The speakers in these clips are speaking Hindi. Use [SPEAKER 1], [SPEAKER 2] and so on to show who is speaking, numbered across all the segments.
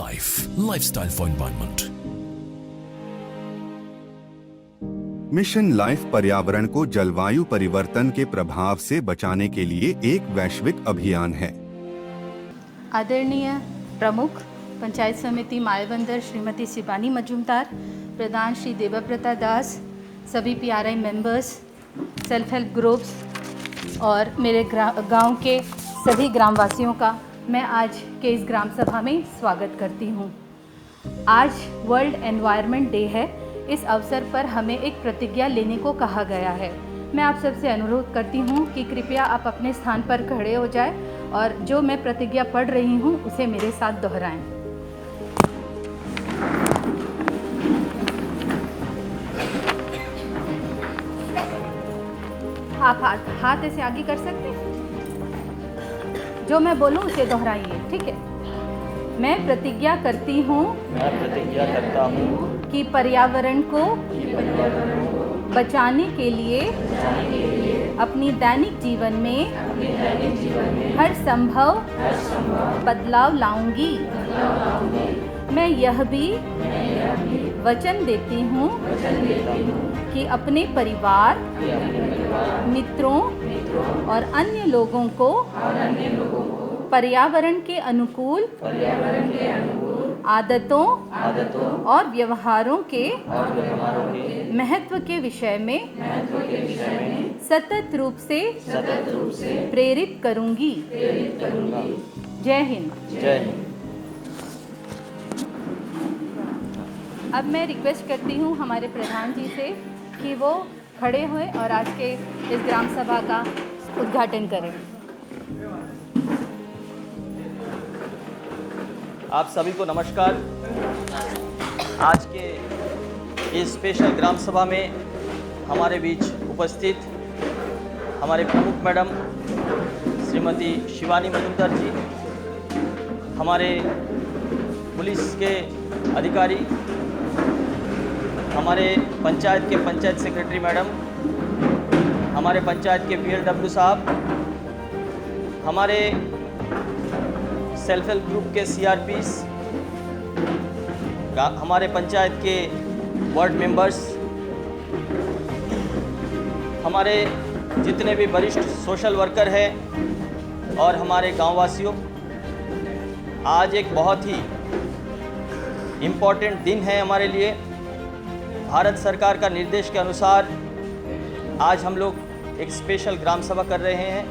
[SPEAKER 1] Lifestyle for environment.
[SPEAKER 2] Mission life पर्यावरण को जलवायु परिवर्तन के प्रभाव से बचाने के लिए एक वैश्विक अभियान है।
[SPEAKER 3] आदरणीय प्रमुख पंचायत समिति मायाबंदर श्रीमती शिवानी मजूमदार, प्रधान श्री देवव्रता दास, सभी PRI members, self help groups और मेरे गांव के सभी ग्रामवासियों का मैं आज के इस ग्राम सभा में स्वागत करती हूं। आज वर्ल्ड एनवायरनमेंट डे है। इस अवसर पर हमें एक प्रतिज्ञा लेने को कहा गया है। मैं आप सबसे अनुरोध करती हूं कि कृपया आप अपने स्थान पर खड़े हो जाएं और जो मैं प्रतिज्ञा पढ़ रही हूं उसे मेरे साथ दोहराएं। आप हाथ ऐसे आगे कर सकते हैं। जो मैं बोलूं उसे दोहराइए, ठीक है। मैं प्रतिज्ञा करती हूं कि पर्यावरण को बचाने के लिए अपनी दैनिक जीवन में हर संभव बदलाव लाऊंगी। मैं यह भी वचन देती हूँ कि अपने परिवार, मित्रों और अन्य लोगों को पर्यावरण के अनुकूल आदतों और व्यवहारों के महत्व के विषय में सतत रूप से प्रेरित करूंगी। जय हिंद।
[SPEAKER 4] जय हिंद।
[SPEAKER 3] अब मैं रिक्वेस्ट करती हूँ हमारे प्रधान जी से कि वो खड़े हुए और आज के इस ग्राम सभा का उद्घाटन करें।
[SPEAKER 4] आप सभी को नमस्कार। आज के इस स्पेशल ग्राम सभा में हमारे बीच उपस्थित हमारे प्रमुख मैडम श्रीमती शिवानी मजूमदार जी, हमारे पुलिस के अधिकारी, हमारे पंचायत के पंचायत सेक्रेटरी मैडम, हमारे पंचायत के पीएलडब्ल्यू साहब, हमारे सेल्फ हेल्प ग्रुप के सीआरपीस, हमारे पंचायत के वार्ड मेंबर्स, हमारे जितने भी वरिष्ठ सोशल वर्कर हैं और हमारे गांववासियों, आज एक बहुत ही इम्पोर्टेंट दिन है हमारे लिए। भारत सरकार का निर्देश के अनुसार आज हम लोग एक स्पेशल ग्राम सभा कर रहे हैं,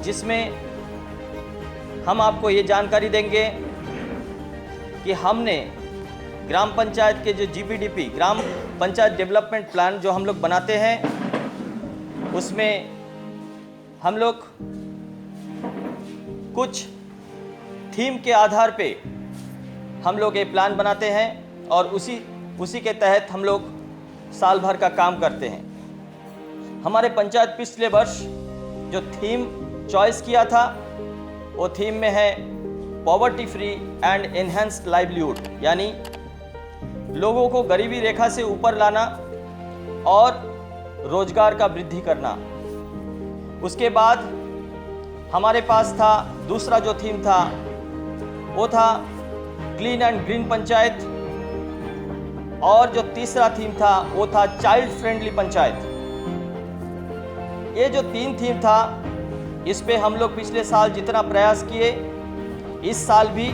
[SPEAKER 4] जिसमें हम आपको ये जानकारी देंगे कि हमने ग्राम पंचायत के जो जीपीडीपी ग्राम पंचायत डेवलपमेंट प्लान जो हम लोग बनाते हैं, उसमें हम लोग कुछ थीम के आधार पे हम लोग ये प्लान बनाते हैं और उसी के तहत हम लोग साल भर का काम करते हैं। हमारे पंचायत पिछले वर्ष जो थीम चॉइस किया था वो थीम में है poverty free and enhanced livelihood, यानी लोगों को गरीबी रेखा से ऊपर लाना और रोजगार का वृद्धि करना। उसके बाद हमारे पास था दूसरा जो थीम था वो था क्लीन एंड ग्रीन पंचायत, और जो तीसरा थीम था वो था चाइल्ड फ्रेंडली पंचायत। ये जो तीन थीम था, इस पे हम लोग पिछले साल जितना प्रयास किए, इस साल भी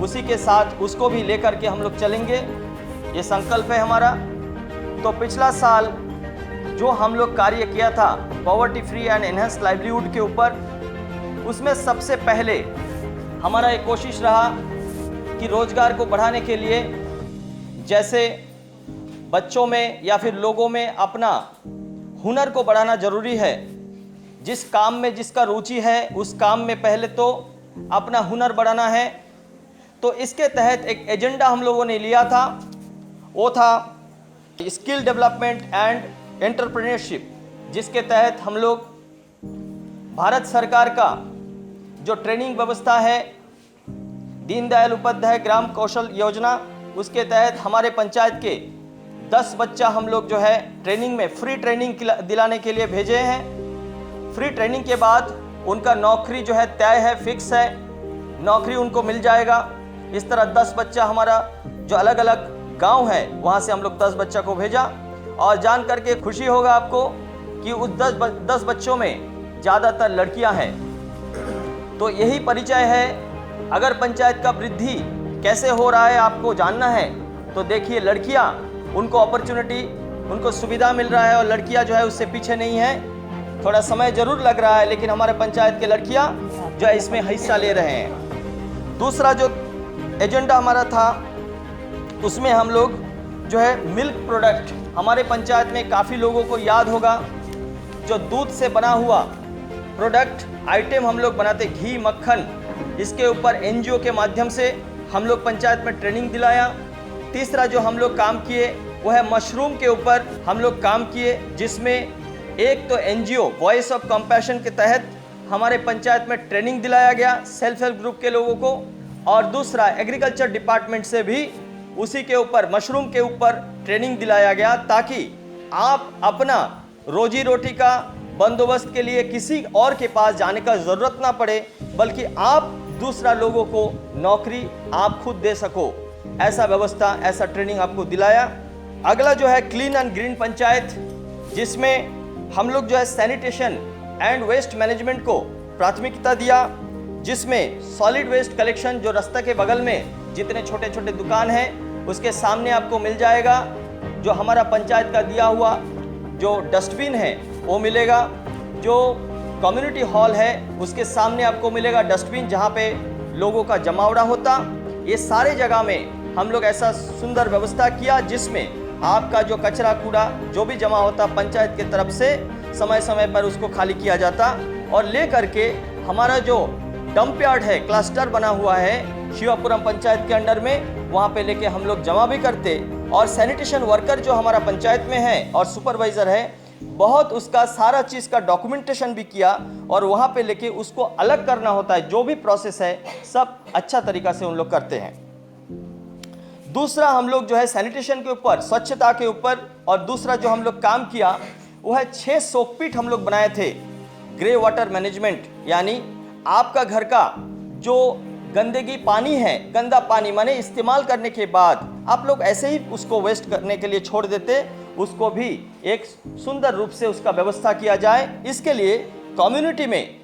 [SPEAKER 4] उसी के साथ उसको भी लेकर के हम लोग चलेंगे, ये संकल्प है हमारा। तो पिछला साल जो हम लोग कार्य किया था poverty free and enhanced livelihood के ऊपर, उसमें सबसे पहले हमारा एक कोशिश रहा कि रोजगार को बढ़ाने के लिए जैसे बच्चों में या फिर लोगों में अपना हुनर को बढ़ाना जरूरी है। जिस काम में जिसका रुचि है उस काम में पहले तो अपना हुनर बढ़ाना है। तो इसके तहत एक एजेंडा हम लोगों ने लिया था, वो था स्किल डेवलपमेंट एंड एंटरप्रेन्योरशिप, जिसके तहत हम लोग भारत सरकार का जो ट्रेनिंग व्यवस्था है दीनदयाल उपाध्याय ग्राम कौशल योजना, उसके तहत हमारे पंचायत के 10 बच्चा हम लोग जो है ट्रेनिंग में फ्री ट्रेनिंग दिलाने के लिए भेजे हैं। फ्री ट्रेनिंग के बाद उनका नौकरी जो है तय है, फिक्स है, नौकरी उनको मिल जाएगा। इस तरह 10 बच्चा हमारा जो अलग अलग गांव है वहां से हम लोग 10 बच्चा को भेजा। और जान करके खुशी होगा आपको कि उस 10 बच्चों में ज़्यादातर लड़कियां हैं। तो यही परिचय है। अगर पंचायत का वृद्धि कैसे हो रहा है आपको जानना है तो देखिए, लड़कियां, उनको अपॉर्चुनिटी, उनको सुविधा मिल रहा है और लड़कियां जो है उससे पीछे नहीं है। थोड़ा समय जरूर लग रहा है लेकिन हमारे पंचायत के लड़कियां जो है इसमें हिस्सा ले रहे हैं। दूसरा जो एजेंडा हमारा था उसमें हम लोग जो है मिल्क प्रोडक्ट, हमारे पंचायत में काफ़ी लोगों को याद होगा जो दूध से बना हुआ प्रोडक्ट आइटम हम लोग बनाते, घी, मक्खन, इसके ऊपर एनजीओ के माध्यम से हम लोग पंचायत में ट्रेनिंग दिलाया। तीसरा जो हम लोग काम किए वो है मशरूम के ऊपर हम लोग काम किए, जिसमें एक तो एनजीओ वॉइस ऑफ कंपैशन के तहत हमारे पंचायत में ट्रेनिंग दिलाया गया सेल्फ हेल्प ग्रुप के लोगों को, और दूसरा एग्रीकल्चर डिपार्टमेंट से भी उसी के ऊपर, मशरूम के ऊपर ट्रेनिंग दिलाया गया, ताकि आप अपना रोजी रोटी का बंदोबस्त के लिए किसी और के पास जाने का ज़रूरत ना पड़े, बल्कि आप दूसरा लोगों को नौकरी आप खुद दे सको। ऐसा व्यवस्था, ऐसा ट्रेनिंग आपको दिलाया। अगला जो है क्लीन एंड ग्रीन पंचायत, जिसमें हम लोग जो है सैनिटेशन एंड वेस्ट मैनेजमेंट को प्राथमिकता दिया, जिसमें सॉलिड वेस्ट कलेक्शन जो रास्ते के बगल में जितने छोटे छोटे दुकान हैं उसके सामने आपको मिल जाएगा। जो हमारा पंचायत का दिया हुआ जो डस्टबिन है वो मिलेगा। जो कम्युनिटी हॉल है उसके सामने आपको मिलेगा डस्टबिन जहाँ पे लोगों का जमावड़ा होता। ये सारे जगह में हम लोग ऐसा सुंदर व्यवस्था किया जिसमें आपका जो कचरा कूड़ा जो भी जमा होता पंचायत की तरफ से समय समय पर उसको खाली किया जाता, और ले करके हमारा जो डंप यार्ड है, क्लस्टर बना हुआ है शिवापुरम पंचायत के अंडर में, वहाँ पे लेके हम लोग जमा भी करते। और सैनिटेशन वर्कर जो हमारा पंचायत में है और सुपरवाइज़र है, बहुत उसका सारा चीज़ का डॉक्यूमेंटेशन भी किया, और वहाँ पे लेके उसको अलग करना होता है। जो भी प्रोसेस है सब अच्छा तरीका से उन लोग करते हैं। दूसरा हम लोग जो है सैनिटेशन के ऊपर, स्वच्छता के ऊपर, और दूसरा जो हम लोग काम किया वो है 6 सोकपीट हम लोग बनाए थे। ग्रे वाटर मैनेजमेंट, यानी आपका घर का जो गंदगी पानी है, गंदा पानी माने इस्तेमाल करने के बाद आप लोग ऐसे ही उसको वेस्ट करने के लिए छोड़ देते, उसको भी एक सुंदर रूप से उसका व्यवस्था किया जाए। इसके लिए कम्युनिटी में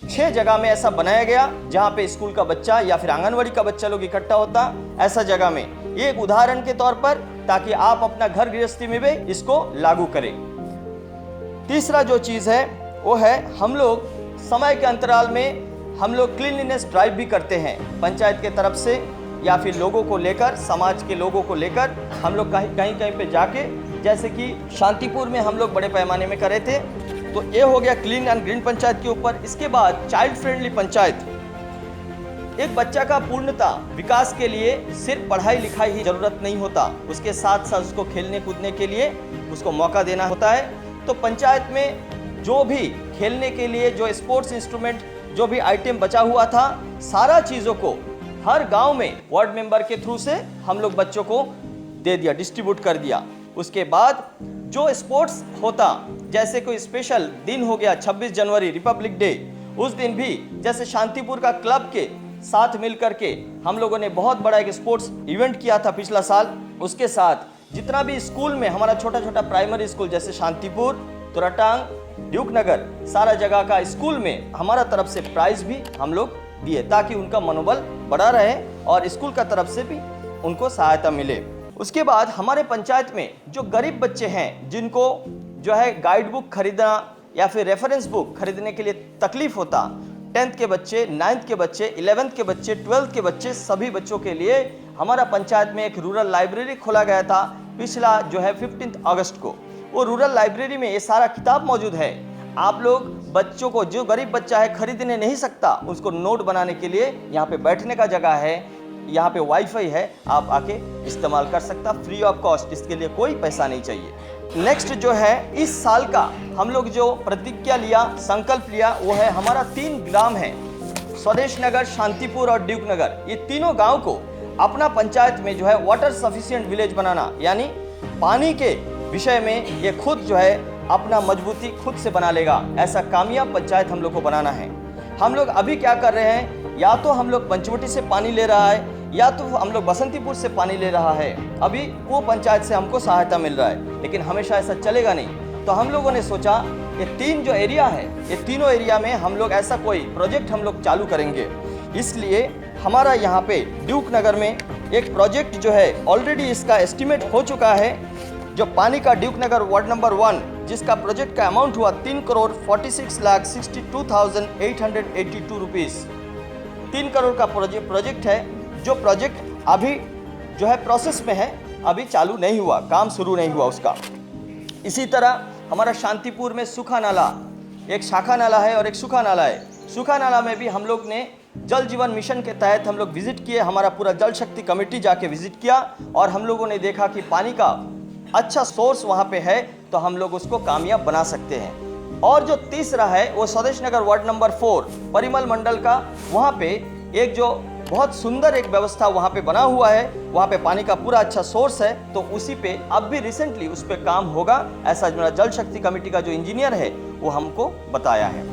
[SPEAKER 4] 6 जगह में ऐसा बनाया गया जहाँ पे स्कूल का बच्चा या फिर आंगनवाड़ी का बच्चा लोग इकट्ठा होता, ऐसा जगह में। ये एक उदाहरण के तौर पर, ताकि आप अपना घर गृहस्थी में भी इसको लागू करें। तीसरा जो चीज़ है वो है हम लोग समय के अंतराल में हम लोग क्लीनलीनेस ड्राइव भी करते हैं पंचायत के तरफ से, या फिर लोगों को लेकर, समाज के लोगों को लेकर हम लोग कहीं कहीं पे जाके, जैसे कि शांतिपुर में हम लोग बड़े पैमाने में करे थे। तो ये हो गया क्लीन एंड ग्रीन पंचायत के ऊपर। इसके बाद चाइल्ड फ्रेंडली पंचायत। एक बच्चा का पूर्णता विकास के लिए सिर्फ पढ़ाई लिखाई ही जरूरत नहीं होता, उसके साथ साथ उसको खेलने कूदने के लिए उसको मौका देना होता है। तो पंचायत में जो भी खेलने के लिए जो स्पोर्ट्स इंस्ट्रूमेंट, जो भी आइटम बचा हुआ था, सारा चीज़ों को हर गांव में वार्ड मेंबर के थ्रू से हम लोग बच्चों को दे दिया, डिस्ट्रीब्यूट कर दिया। उसके बाद जो स्पोर्ट्स होता, जैसे कोई स्पेशल दिन हो गया 26 जनवरी रिपब्लिक डे, उस दिन भी जैसे शांतिपुर का क्लब के साथ मिल करके हम लोगों ने बहुत बड़ा एक स्पोर्ट्स इवेंट किया था पिछला साल। उसके साथ जितना भी स्कूल में हमारा छोटा छोटा प्राइमरी स्कूल जैसे शांतिपुर, तुराटांग, ड्यूक नगर, सारा जगह का स्कूल में हमारा तरफ से प्राइज भी हम लोग दिए, ताकि उनका मनोबल बढ़ा रहे और स्कूल का तरफ से भी उनको सहायता मिले। उसके बाद हमारे पंचायत में जो गरीब बच्चे हैं, जिनको जो है गाइड बुक खरीदना या फिर रेफरेंस बुक खरीदने के लिए तकलीफ होता, 10th के बच्चे, 9th के बच्चे, 11th के बच्चे, 12th के बच्चे, सभी बच्चों के लिए हमारा पंचायत में एक रूरल लाइब्रेरी खोला गया था पिछला जो है 15 अगस्त को। वो रूरल लाइब्रेरी में ये सारा किताब मौजूद है। आप लोग बच्चों को, जो गरीब बच्चा है खरीदने नहीं सकता, उसको नोट बनाने के लिए यहाँ पे बैठने का जगह है, यहाँ पे वाईफाई है, आप आके इस्तेमाल कर सकता, फ्री ऑफ कॉस्ट, इसके लिए कोई पैसा नहीं चाहिए। नेक्स्ट जो है इस साल का हम लोग जो प्रतिज्ञा लिया, संकल्प लिया, वो है हमारा 3 ग्राम है, स्वदेश नगर, शांतिपुर और ड्यूक नगर। ये तीनों गांव को अपना पंचायत में जो है वाटर सफिशिएंट विलेज बनाना, यानी पानी के विषय में ये खुद जो है अपना मजबूती खुद से बना लेगा, ऐसा कामयाब पंचायत हम लोग को बनाना है। हम लोग अभी क्या कर रहे हैं, या तो हम लोग पंचवटी से पानी ले रहा है, या तो हम लोग बसंतीपुर से पानी ले रहा है, अभी वो पंचायत से हमको सहायता मिल रहा है, लेकिन हमेशा ऐसा चलेगा नहीं। तो हम लोगों ने सोचा ये 3 जो एरिया है, ये तीनों एरिया में हम लोग ऐसा कोई प्रोजेक्ट हम लोग चालू करेंगे। इसलिए हमारा यहाँ पे ड्यूक नगर में एक प्रोजेक्ट जो है ऑलरेडी इसका एस्टिमेट हो चुका है, जो पानी का ड्यूक नगर वार्ड नंबर 1, जिसका प्रोजेक्ट का अमाउंट हुआ 3,46,62,882 रुपीज़। 3 करोड़ का प्रोजेक्ट है, जो प्रोजेक्ट अभी जो है प्रोसेस में है, अभी चालू नहीं हुआ, काम शुरू नहीं हुआ उसका। इसी तरह हमारा शांतिपुर में सूखा नाला, एक शाखा नाला है और एक सूखा नाला है। सूखा नाला में भी हम लोग ने जल जीवन मिशन के तहत हम लोग विजिट किए, हमारा पूरा जल शक्ति कमेटी जाके विजिट किया और हम लोगों ने देखा कि पानी का अच्छा सोर्स वहाँ पे है, तो हम लोग उसको कामयाब बना सकते हैं। और जो तीसरा है वो स्वदेश नगर वार्ड नंबर 4 परिमल मंडल का, वहाँ पे एक जो बहुत सुंदर एक व्यवस्था वहाँ पे बना हुआ है, वहाँ पे पानी का पूरा अच्छा सोर्स है, तो उसी पे अब भी रिसेंटली उस पर काम होगा, ऐसा मेरा जल शक्ति कमेटी का जो इंजीनियर है वो हमको बताया है।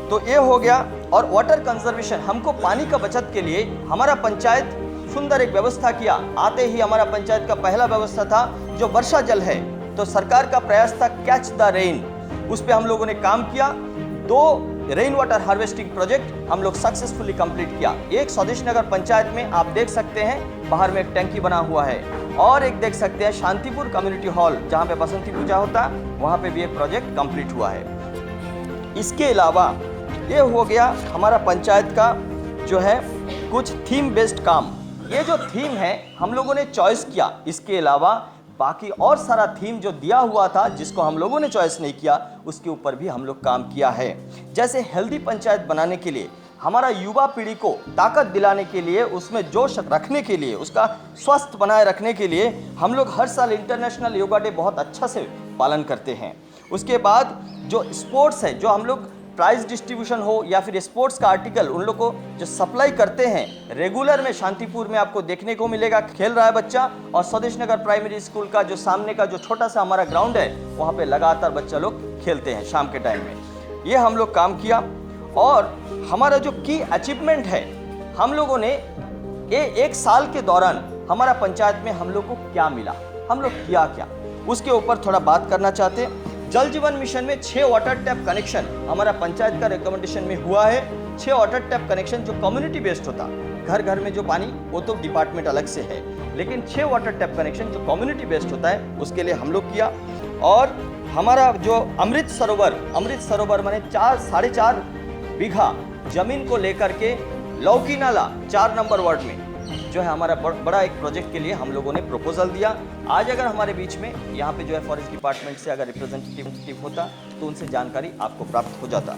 [SPEAKER 4] तो ये हो गया। और वाटर कंजर्वेशन, हमको पानी का बचत के लिए हमारा पंचायत सुंदर एक व्यवस्था किया। आते ही हमारा पंचायत का पहला व्यवस्था था जो वर्षा जल है, तो सरकार का प्रयास था कैच द रेन, उस पर हम लोगों ने काम किया। 2 रेन वाटर हार्वेस्टिंग प्रोजेक्ट हम लोग सक्सेसफुली कंप्लीट किया। एक स्वदेश नगर पंचायत में आप देख सकते हैं बाहर में एक टैंकी बना हुआ है, और एक देख सकते हैं शांतिपुर कम्युनिटी हॉल जहाँ पे बसंती पूजा होता है, वहाँ पे भी एक प्रोजेक्ट कंप्लीट हुआ है। इसके अलावा ये हो गया हमारा पंचायत का जो है कुछ थीम बेस्ड काम। ये जो थीम है हम लोगों ने चॉइस किया, इसके अलावा बाकी और सारा थीम जो दिया हुआ था जिसको हम लोगों ने चॉइस नहीं किया, उसके ऊपर भी हम लोग काम किया है। जैसे हेल्दी पंचायत बनाने के लिए, हमारा युवा पीढ़ी को ताकत दिलाने के लिए, उसमें जोश रखने के लिए, उसका स्वस्थ बनाए रखने के लिए हम लोग हर साल इंटरनेशनल योगा डे बहुत अच्छा से पालन करते हैं। उसके बाद जो स्पोर्ट्स है, जो हम लोग प्राइज डिस्ट्रीब्यूशन हो या फिर स्पोर्ट्स का आर्टिकल उन लोग को जो सप्लाई करते हैं, रेगुलर में शांतिपुर में आपको देखने को मिलेगा, खेल रहा है बच्चा। और स्वदेश नगर प्राइमरी स्कूल का जो सामने का जो छोटा सा हमारा ग्राउंड है, वहाँ पे लगातार बच्चा लोग खेलते हैं शाम के टाइम में। ये हम लोग काम किया। और हमारा जो की अचीवमेंट है, हम लोगों ने ये 1 साल के दौरान हमारा पंचायत में हम लोग को क्या मिला, हम लोग किया क्या, उसके ऊपर थोड़ा बात करना चाहते हैं। जल जीवन मिशन में 6 वाटर टैप कनेक्शन हमारा पंचायत का रिकमेंडेशन में हुआ है। 6 वाटर टैप कनेक्शन जो कम्युनिटी बेस्ड होता, घर घर में जो पानी वो तो डिपार्टमेंट अलग से है, लेकिन 6 वाटर टैप कनेक्शन जो कम्युनिटी बेस्ड होता है उसके लिए हम लोग किया। और हमारा जो अमृत सरोवर माने 4.5 बीघा जमीन को लेकर के लौकी नाला 4 नंबर वार्ड में जो है हमारा बड़ा एक प्रोजेक्ट के लिए हम लोगों ने प्रपोजल दिया। आज अगर हमारे बीच में यहाँ पे जो है फॉरेस्ट डिपार्टमेंट से अगर रिप्रेजेंटेटिव होता तो उनसे जानकारी आपको प्राप्त हो जाता।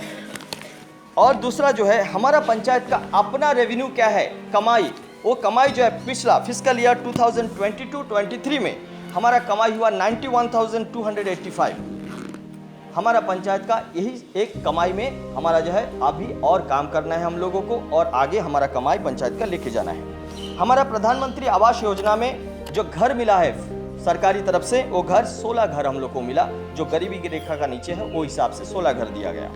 [SPEAKER 4] और दूसरा जो है हमारा पंचायत का अपना रेवेन्यू क्या है, कमाई, वो कमाई जो है पिछला फिस्कल ईयर 2022-23 में हमारा कमाई हुआ 91,285। हमारा पंचायत का यही एक कमाई में हमारा जो है अभी और काम करना है हम लोगों को, और आगे हमारा कमाई पंचायत का लेके जाना है। हमारा प्रधानमंत्री आवास योजना में जो घर मिला है सरकारी तरफ से, वो घर 16 घर हम लोग को मिला, जो गरीबी की रेखा का नीचे है वो हिसाब से 16 घर दिया गया।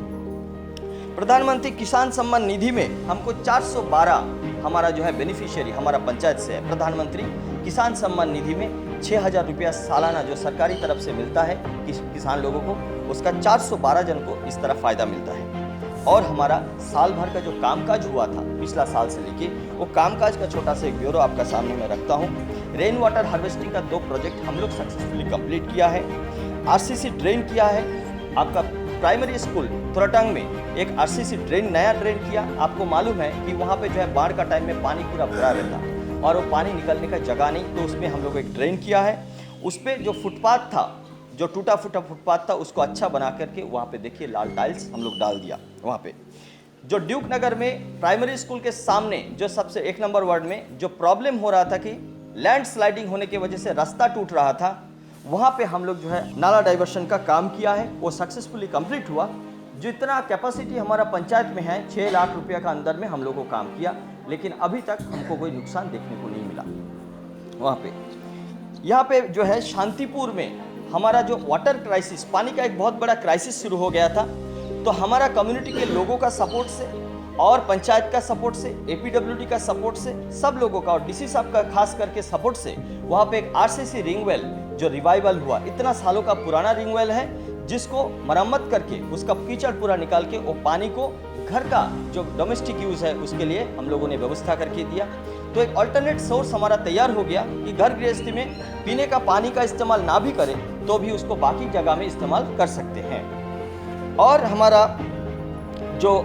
[SPEAKER 4] प्रधानमंत्री किसान सम्मान निधि में हमको 412 हमारा जो है बेनिफिशियरी हमारा पंचायत से है। प्रधानमंत्री किसान सम्मान निधि में 6,000 रुपया सालाना जो सरकारी तरफ से मिलता है किसान लोगों को, उसका 412 जन को इस तरह फायदा मिलता है। और हमारा साल भर का जो कामकाज हुआ था पिछला साल से लेके, वो कामकाज का छोटा सा एक ब्यूरो आपका सामने मैं रखता हूँ। रेन वाटर हार्वेस्टिंग का 2 प्रोजेक्ट हम लोग सक्सेसफुली कंप्लीट किया है। आरसीसी ड्रेन किया है, आपका प्राइमरी स्कूल तुरटंग में एक आरसीसी ड्रेन, नया ड्रेन किया। आपको मालूम है कि वहाँ पे जो है बाढ़ का टाइम में पानी पूरा भरा रहता और वो पानी निकलने का जगह नहीं, तो उसमें हम लोग एक ड्रेन किया है। उस पर जो फुटपाथ था, जो टूटा फूटा फुटपाथ था, उसको अच्छा बना करके वहाँ पे देखिए लाल टाइल्स हम लोग डाल दिया। वहाँ पे जो ड्यूक नगर में प्राइमरी स्कूल के सामने जो सबसे 1 नंबर वार्ड में जो प्रॉब्लम हो रहा था कि लैंड स्लाइडिंग होने की वजह से रास्ता टूट रहा था, वहाँ पे हम लोग जो है नाला डाइवर्शन का काम किया है, वो सक्सेसफुली कंप्लीट हुआ। जितना कैपेसिटी हमारा पंचायत में है 6 लाख रुपया का अंदर में हम लोग को काम किया, लेकिन अभी तक हमको कोई नुकसान देखने को नहीं मिला वहाँ पे। यहाँ पे जो है शांतिपुर में हमारा जो वाटर क्राइसिस, पानी का एक बहुत बड़ा क्राइसिस शुरू हो गया था, तो हमारा कम्युनिटी के लोगों का सपोर्ट से और पंचायत का सपोर्ट से, एपीडब्ल्यूडी का सपोर्ट से, सब लोगों का और डीसी साहब का खास करके सपोर्ट से वहाँ पे एक आरसीसी रिंग वेल जो रिवाइवल हुआ, इतना सालों का पुराना रिंग वेल है, जिसको मरम्मत करके उसका कीचड़ पूरा निकाल के वो पानी को घर का जो डोमेस्टिक यूज़ है उसके लिए हम लोगों ने व्यवस्था करके दिया। तो एक अल्टरनेट सोर्स हमारा तैयार हो गया कि घर गृहस्थी में पीने का पानी का इस्तेमाल ना भी करें तो भी उसको बाकी जगह में इस्तेमाल कर सकते हैं। और हमारा जो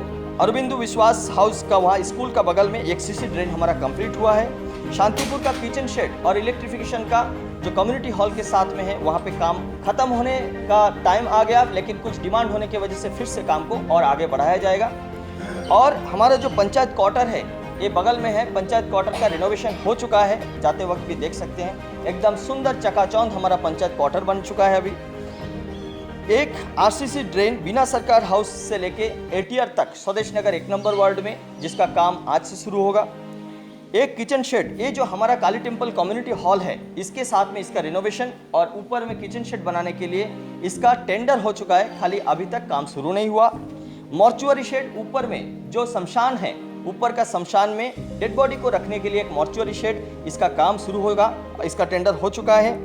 [SPEAKER 4] अरविंदु विश्वास हाउस का वहाँ स्कूल का बगल में एक सीसी ड्रेन हमारा कंप्लीट हुआ है। शांतिपुर का किचन शेड और इलेक्ट्रिफिकेशन का जो कम्युनिटी हॉल के साथ में है वहाँ पे काम खत्म होने का टाइम आ गया, लेकिन कुछ डिमांड होने की वजह से फिर से काम को और आगे बढ़ाया जाएगा। और हमारा जो पंचायत क्वार्टर है ये बगल में है, पंचायत क्वार्टर का रिनोवेशन हो चुका है, जाते वक्त भी देख सकते हैं, एकदम सुंदर चकाचौंध हमारा पंचायत क्वार्टर बन चुका है। अभी एक आरसीसी ड्रेन बिना सरकार हाउस से लेके एटीआर तक स्वदेश नगर 1 नंबर वार्ड में, जिसका काम आज से शुरू होगा। एक किचन शेड, ये जो हमारा काली टेम्पल कम्युनिटी हॉल है इसके साथ में इसका रिनोवेशन और ऊपर में किचन शेड बनाने के लिए इसका टेंडर हो चुका है, खाली अभी तक काम शुरू नहीं हुआ। मॉर्चुअरी शेड ऊपर में जो शमशान है, ऊपर का शमशान में डेड बॉडी को रखने के लिए एक मॉर्चुअरी शेड, इसका काम शुरू होगा, इसका टेंडर हो चुका है।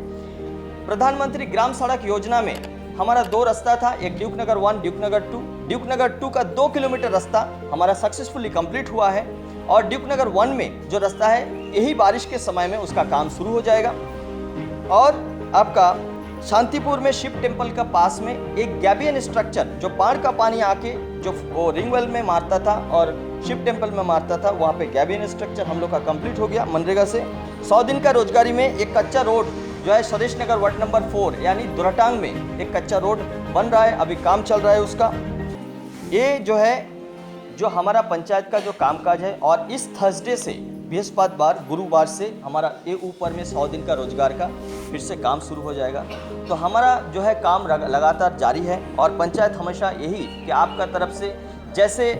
[SPEAKER 4] प्रधानमंत्री ग्राम सड़क योजना में हमारा 2 रास्ता था, एक ड्यूक नगर 1, ड्यूक नगर 2। ड्यूक नगर 2 का 2 किलोमीटर रास्ता हमारा सक्सेसफुली कंप्लीट हुआ है और ड्यूक नगर 1 में जो रास्ता है यही बारिश के समय में उसका काम शुरू हो जाएगा। और आपका शांतिपुर में शिव टेम्पल का पास में एक गैबियन स्ट्रक्चर जो बाढ़ का पानी आके जो वो रिंग वेल में मारता था और शिव टेम्पल में मारता था, वहाँ पे गैबियन स्ट्रक्चर हम लोग का कंप्लीट हो गया मनरेगा से। 100 दिन का रोजगारी में एक कच्चा रोड जो है स्वदेश नगर वार्ड नंबर 4 यानी दुराटांग में एक कच्चा रोड बन रहा है, अभी काम चल रहा है उसका। ये जो है जो हमारा पंचायत का जो कामकाज है। और इस थर्सडे से बृहस्पतिवार गुरुवार से हमारा ये ऊपर में 100 दिन का रोजगार का फिर से काम शुरू हो जाएगा। तो हमारा जो है काम लगातार जारी है और पंचायत हमेशा यही कि आपका तरफ से जैसे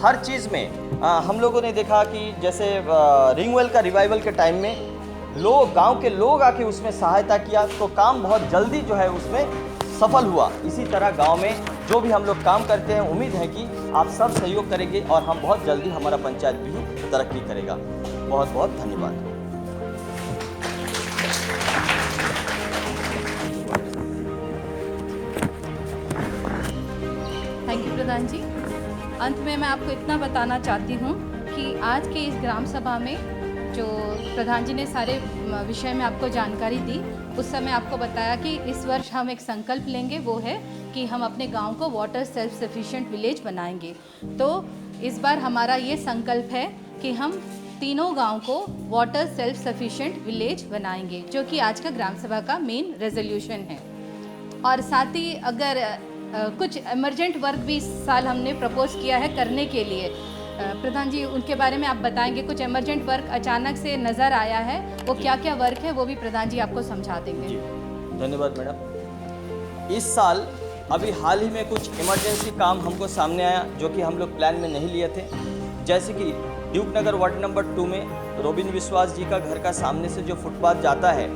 [SPEAKER 4] हर चीज़ में हम लोगों ने देखा कि जैसे रिंग वेल का रिवाइवल के टाइम में लोग, गांव के लोग आके उसमें सहायता किया तो काम बहुत जल्दी जो है उसमें सफल हुआ। इसी तरह गांव में जो भी हम लोग काम करते हैं, उम्मीद है कि आप सब सहयोग करेंगे और हम बहुत जल्दी हमारा पंचायत भी तरक्की करेगा। बहुत बहुत धन्यवाद।
[SPEAKER 3] थैंक यू प्रधान जी। अंत में मैं आपको इतना बताना चाहती हूँ कि आज के इस ग्राम सभा में जो प्रधान जी ने सारे विषय में आपको जानकारी दी, उस समय आपको बताया कि इस वर्ष हम एक संकल्प लेंगे, वो है कि हम अपने गांव को वाटर सेल्फ सफिशिएंट विलेज बनाएंगे। तो इस बार हमारा ये संकल्प है कि हम तीनों गांव को वाटर सेल्फ सफिशिएंट विलेज बनाएंगे, जो कि आज का ग्राम सभा का मेन रेजोल्यूशन है। और साथ ही अगर कुछ इमरजेंट वर्क भी इस साल हमने प्रपोज किया है करने के लिए, प्रधान जी उनके बारे में आप बताएंगे। कुछ इमरजेंट वर्क अचानक से नज़र आया है, वो क्या क्या वर्क है वो भी प्रधान जी आपको समझा देंगे।
[SPEAKER 4] धन्यवाद मैडम। इस साल अभी हाल ही में कुछ इमरजेंसी काम हमको सामने आया जो कि हम लोग प्लान में नहीं लिए थे। जैसे कि ड्यूक नगर वार्ड नंबर 2 में रोबिन विश्वास जी का घर का सामने से जो फुटपाथ जाता है,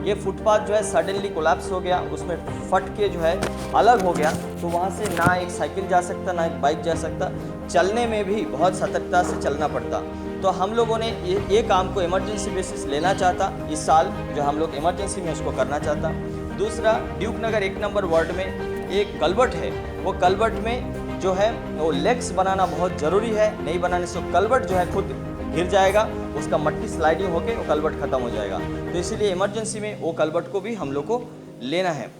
[SPEAKER 4] ये फुटपाथ जो है सडनली कोलैप्स हो गया, उसमें फट के जो है अलग हो गया। तो वहाँ से ना एक साइकिल जा सकता ना एक बाइक जा सकता, चलने में भी बहुत सतर्कता से चलना पड़ता। तो हम लोगों ने ये काम को इमरजेंसी बेसिस लेना चाहता इस साल, जो हम लोग इमरजेंसी में उसको करना चाहता। दूसरा, ड्यूक नगर 1 नंबर वार्ड में एक कलवर्ट है, वो कलवर्ट में जो है वो लेग्स बनाना बहुत ज़रूरी है, नहीं बनाने से कलवर्ट जो है खुद गिर जाएगा, उसका मट्टी स्लाइडिंग होकर वो कलवर्ट ख़त्म हो जाएगा। तो इसीलिए इमरजेंसी में वो कलवर्ट को भी हम लोग को लेना है।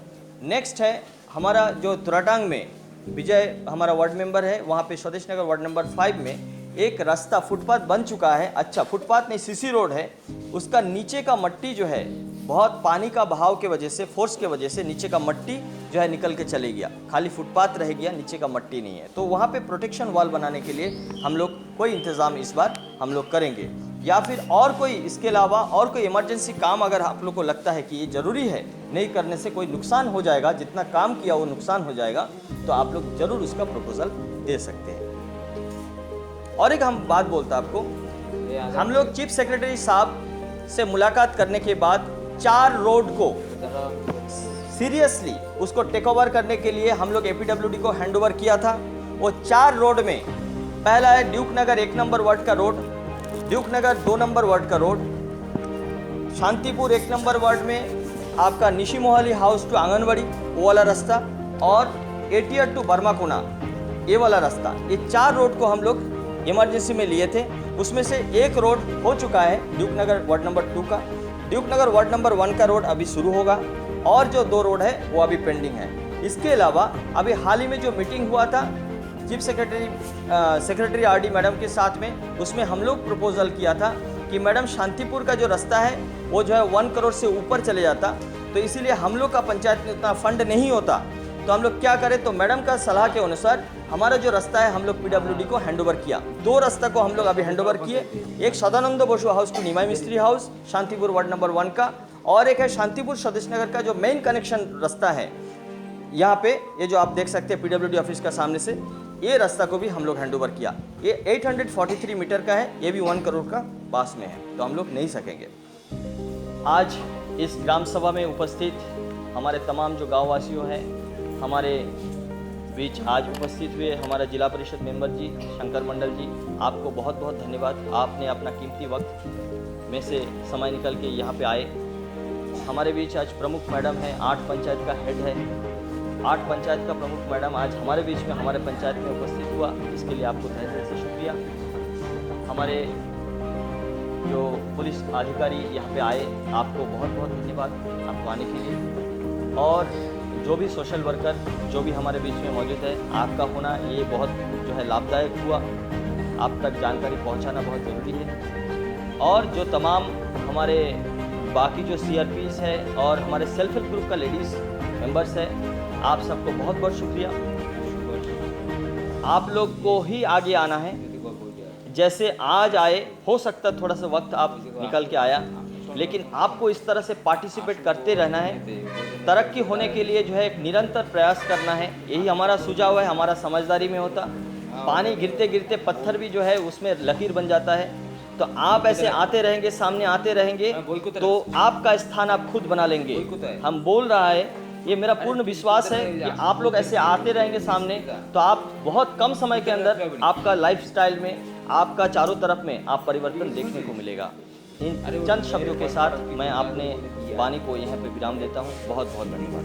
[SPEAKER 4] नेक्स्ट है हमारा जो तुराटांग में विजय हमारा वार्ड मेंबर है, वहाँ पे स्वदेश नगर वार्ड नंबर 5 में एक रास्ता फुटपाथ बन चुका है। अच्छा, फुटपाथ नहीं सीसी रोड है, उसका नीचे का मट्टी जो है बहुत पानी का बहाव के वजह से, फोर्स के वजह से नीचे का मट्टी जो है निकल के चले गया, खाली फुटपाथ रह गया, नीचे का मट्टी नहीं है। तो वहाँ पे प्रोटेक्शन वॉल बनाने के लिए हम लोग कोई इंतज़ाम इस बार हम लोग करेंगे, या फिर और कोई इसके अलावा और कोई इमरजेंसी काम अगर आप लोग को लगता है कि ये ज़रूरी है, नहीं करने से कोई नुकसान हो जाएगा, जितना काम किया वो नुकसान हो जाएगा, तो आप लोग ज़रूर उसका प्रपोजल दे सकते हैं। और एक हम बात बोलता आपको, हम लोग चीफ सेक्रेटरी साहब से मुलाकात करने के बाद 4 रोड को सीरियसली उसको टेक ओवर करने के लिए हम लोग एपीडब्ल्यूडी को हैंड ओवर किया था। वो 4 रोड में पहला है ड्यूक नगर 1 नंबर वार्ड का रोड, ड्यूक नगर 2 नंबर वार्ड का रोड, शांतिपुर 1 नंबर वार्ड में आपका निशी मोहाली हाउस टू आंगनबाड़ी वो वाला रास्ता, और एटीआर टू बर्माकोना ये वाला रास्ता। ये 4 रोड को हम लोग इमरजेंसी में लिए थे। उसमें से एक रोड हो चुका है ड्यूक नगर वार्ड नंबर 2 का, ड्यूक नगर वार्ड नंबर 1 का रोड अभी शुरू होगा, और जो 2 रोड है वो अभी पेंडिंग है। इसके अलावा अभी हाल ही में जो मीटिंग हुआ था चीफ सेक्रेटरी आरडी मैडम के साथ में, उसमें हम लोग प्रपोजल किया था कि मैडम शांतिपुर का जो रास्ता है वो जो है 1 करोड़ से ऊपर चले जाता, तो इसीलिए हम लोग का पंचायत में उतना फंड नहीं होता, तो हम लोग क्या करें, तो मैडम का सलाह के अनुसार हमारा जो रास्ता है हम लोग पीडब्ल्यूडी को हैंडओवर किया। 2 रास्ता को हम लोग अभी हैंडओवर किए, एक सदानंद बसु हाउस टू निमाई मिस्त्री हाउस शांतिपुर वार्ड नंबर 1 का, और एक है शांतिपुर सतीश नगर का जो मेन कनेक्शन रास्ता है यहाँ पे, ये जो आप देख सकते हैं पीडब्ल्यूडी ऑफिस का सामने से, ये रास्ता को भी हम लोग हैंडओवर किया। ये 843 मीटर का है, ये भी 1 करोड़ का पास में है, तो हम लोग नहीं सकेंगे। आज इस ग्राम सभा में उपस्थित हमारे तमाम जो गाँववासियों हैं, हमारे बीच आज उपस्थित हुए हमारा जिला परिषद मेंबर जी शंकर मंडल जी, आपको बहुत बहुत धन्यवाद। आपने अपना कीमती वक्त में से समय निकल के यहाँ पे आए। हमारे बीच आज प्रमुख मैडम है, 8 पंचायत का हेड है, 8 पंचायत का प्रमुख मैडम आज हमारे बीच में हमारे पंचायत में उपस्थित हुआ, इसके लिए आपको तहे दिल से शुक्रिया। हमारे जो पुलिस अधिकारी यहाँ पे आए, आपको बहुत बहुत धन्यवाद आपको आने के लिए, और जो भी सोशल वर्कर जो भी हमारे बीच में मौजूद है, आपका होना ये बहुत जो है लाभदायक हुआ। आप तक जानकारी पहुंचाना बहुत ज़रूरी है। और जो तमाम हमारे बाकी जो CRPs है और हमारे सेल्फ हेल्प ग्रुप का लेडीज़ मेंबर्स है, आप सबको बहुत बहुत शुक्रिया। आप लोग को ही आगे आना है, जैसे आज आए, हो सकता थोड़ा सा वक्त आप निकल के आया, लेकिन आपको इस तरह से पार्टिसिपेट करते रहना है। तरक्की होने के लिए जो है एक निरंतर प्रयास करना है, यही हमारा सुझाव है। हमारा समझदारी में होता, पानी गिरते गिरते पत्थर भी जो है उसमें लकीर बन जाता है, तो आप ऐसे आते रहेंगे, सामने आते रहेंगे, तो आपका स्थान आप खुद बना लेंगे। हम बोल रहा है, ये मेरा पूर्ण विश्वास है कि आप लोग ऐसे आते रहेंगे सामने, तो आप बहुत कम समय के अंदर आपका लाइफस्टाइल में, आपका चारों तरफ में आप परिवर्तन देखने को मिलेगा। इन चंद शब्दों के साथ मैं अपने वाणी को यहाँ पे विराम देता हूँ। बहुत बहुत धन्यवाद।